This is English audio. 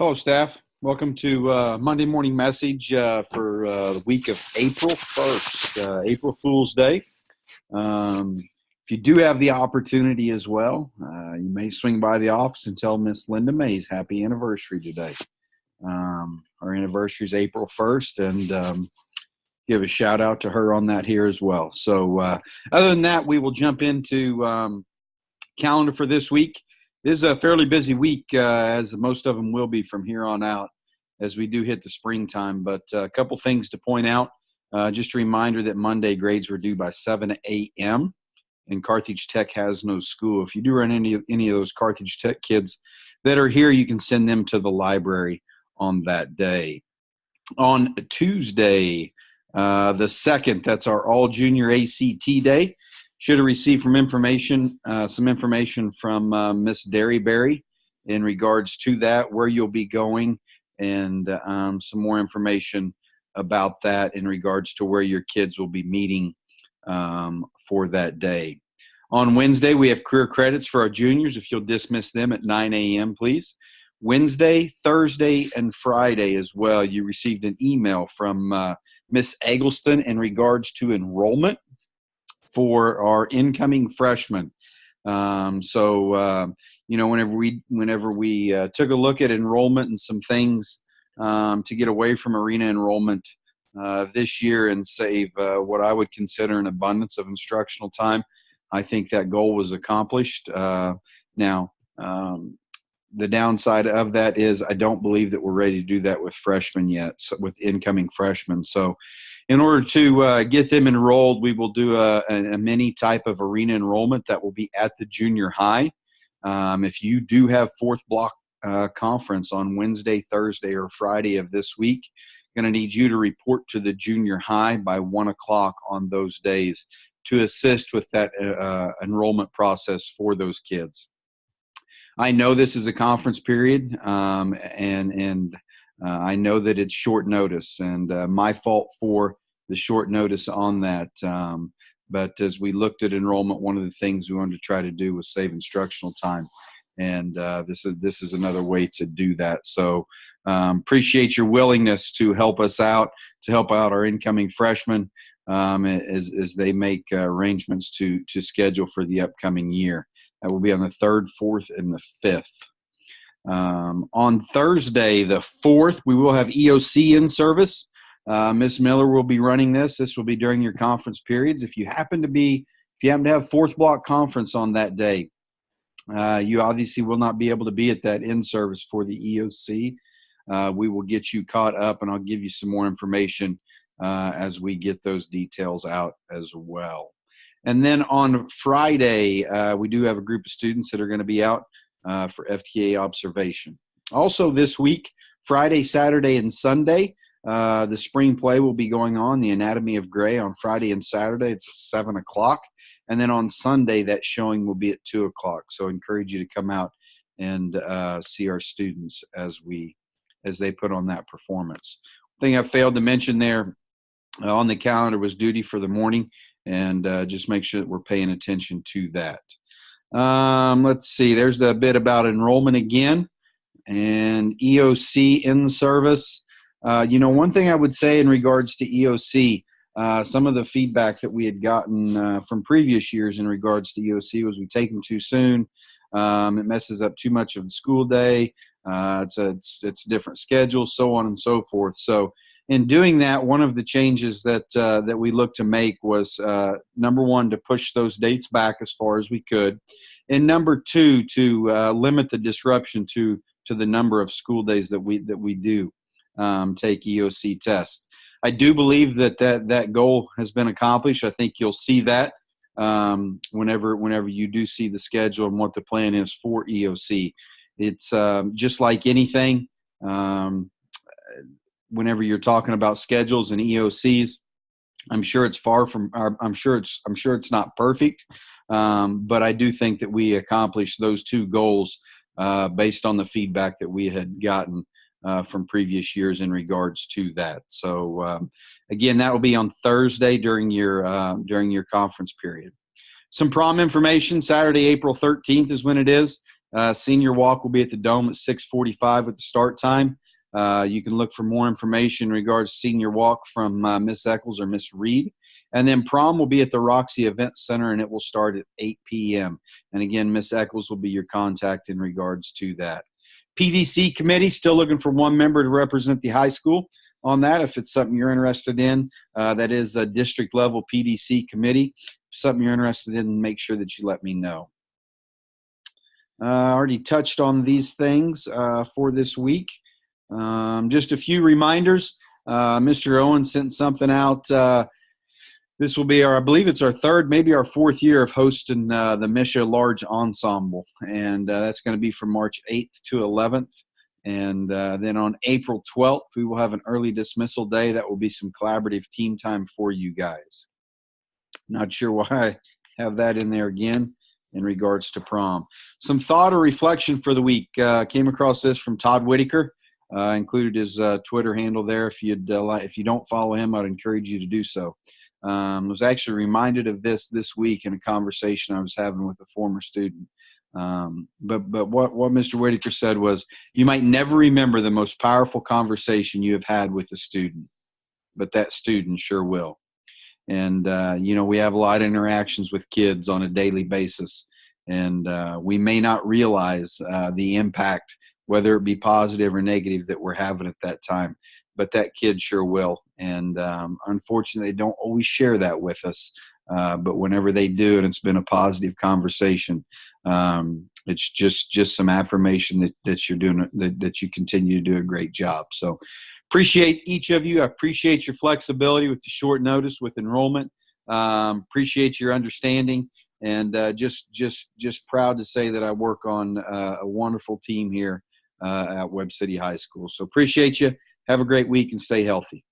Hello, staff. Welcome to Monday Morning Message for the week of April 1st, April Fool's Day. If you do have the opportunity as well, you may swing by the office and tell Miss Linda Mays happy anniversary today. Our anniversary is April 1st, and give a shout out to her on that here as well. So other than that, we will jump into calendar for this week. This is a fairly busy week, as most of them will be from here on out as we do hit the springtime. But a couple things to point out. Just a reminder that Monday grades were due by 7 a.m. and Carthage Tech has no school. If you do run any of those Carthage Tech kids that are here, you can send them to the library on that day. On Tuesday, the 2nd, that's our all-junior ACT day. Should have received some information from Miss Derryberry in regards to that, where you'll be going, and some more information about that in regards to where your kids will be meeting for that day. On Wednesday, we have career credits for our juniors. If you'll dismiss them at 9 a.m., please. Wednesday, Thursday, and Friday as well, you received an email from Miss Eggleston in regards to enrollment for our incoming freshmen. Whenever we took a look at enrollment and some things to get away from arena enrollment this year and save what I would consider an abundance of instructional time, I think that goal was accomplished. The downside of that is I don't believe that we're ready to do that with freshmen yet, with incoming freshmen. So in order to get them enrolled, we will do a mini type of arena enrollment that will be at the junior high. If you do have fourth block conference on Wednesday, Thursday, or Friday of this week, I'm going to need you to report to the junior high by 1 o'clock on those days to assist with that enrollment process for those kids. I know this is a conference period, and I know that it's short notice, and my fault for the short notice on that. But as we looked at enrollment, one of the things we wanted to try to do was save instructional time, and this is another way to do that. So appreciate your willingness to help us out, to help out our incoming freshmen as they make arrangements to schedule for the upcoming year. That will be on the 3rd, 4th, and the 5th. On Thursday, the 4th, we will have EOC in service. Ms. Miller will be running this. This will be during your conference periods. If you happen to have fourth block conference on that day, you obviously will not be able to be at that in service for the EOC. We will get you caught up, and I'll give you some more information as we get those details out as well. And then on Friday, we do have a group of students that are going to be out for FTA observation. Also this week, Friday, Saturday, and Sunday, the spring play will be going on, the Anatomy of Grey, on Friday and Saturday. It's 7 o'clock. And then on Sunday, that showing will be at 2 o'clock. So I encourage you to come out and see our students as they put on that performance. One thing I failed to mention there on the calendar was duty for the morning. And just make sure that we're paying attention to that. Let's see. There's a bit about enrollment again and EOC in service. One thing I would say in regards to EOC, some of the feedback that we had gotten from previous years in regards to EOC was we take them too soon. It messes up too much of the school day. It's a different schedule, so on and so forth. So in doing that, one of the changes that we looked to make was, number one, to push those dates back as far as we could, and number two, to limit the disruption to the number of school days that we do take EOC tests. I do believe that goal has been accomplished. I think you'll see that whenever you do see the schedule and what the plan is for EOC. It's just like anything. Whenever you're talking about schedules and EOCs, I'm sure it's not perfect, but I do think that we accomplished those two goals based on the feedback that we had gotten from previous years in regards to that. So again, that will be on Thursday during your conference period. Some prom information. Saturday, April 13th is when it is. Senior walk will be at the Dome at 6:45 with the start time. You can look for more information in regards to senior walk from Miss Eccles or Miss Reed. And then prom will be at the Roxy Event Center, and it will start at 8 p.m. And again, Miss Eccles will be your contact in regards to that. PDC committee, still looking for one member to represent the high school on that. If it's something you're interested in, that is a district level PDC committee. If something you're interested in, make sure that you let me know. I already touched on these things for this week. Just a few reminders. Mr. Owen sent something out. This will be I believe it's our third, maybe our fourth year of hosting the Misha Large Ensemble. And that's going to be from March 8th to 11th. And then on April 12th, we will have an early dismissal day. That will be some collaborative team time for you guys. Not sure why I have that in there again in regards to prom. Some thought or reflection for the week. Came across this from Todd Whitaker. Included his Twitter handle there. If you don't follow him, I'd encourage you to do so. Was actually reminded of this week in a conversation I was having with a former student. But what Mr. Whitaker said was, you might never remember the most powerful conversation you have had with a student, but that student sure will. And, we have a lot of interactions with kids on a daily basis, and we may not realize the impact, whether it be positive or negative, that we're having at that time. But that kid sure will. And unfortunately, they don't always share that with us. But whenever they do, and it's been a positive conversation, it's just some affirmation that you're doing, that you continue to do a great job. So appreciate each of you. I appreciate your flexibility with the short notice with enrollment. Appreciate your understanding, and just proud to say that I work on a wonderful team here at Webb City High School. So appreciate you. Have a great week and stay healthy.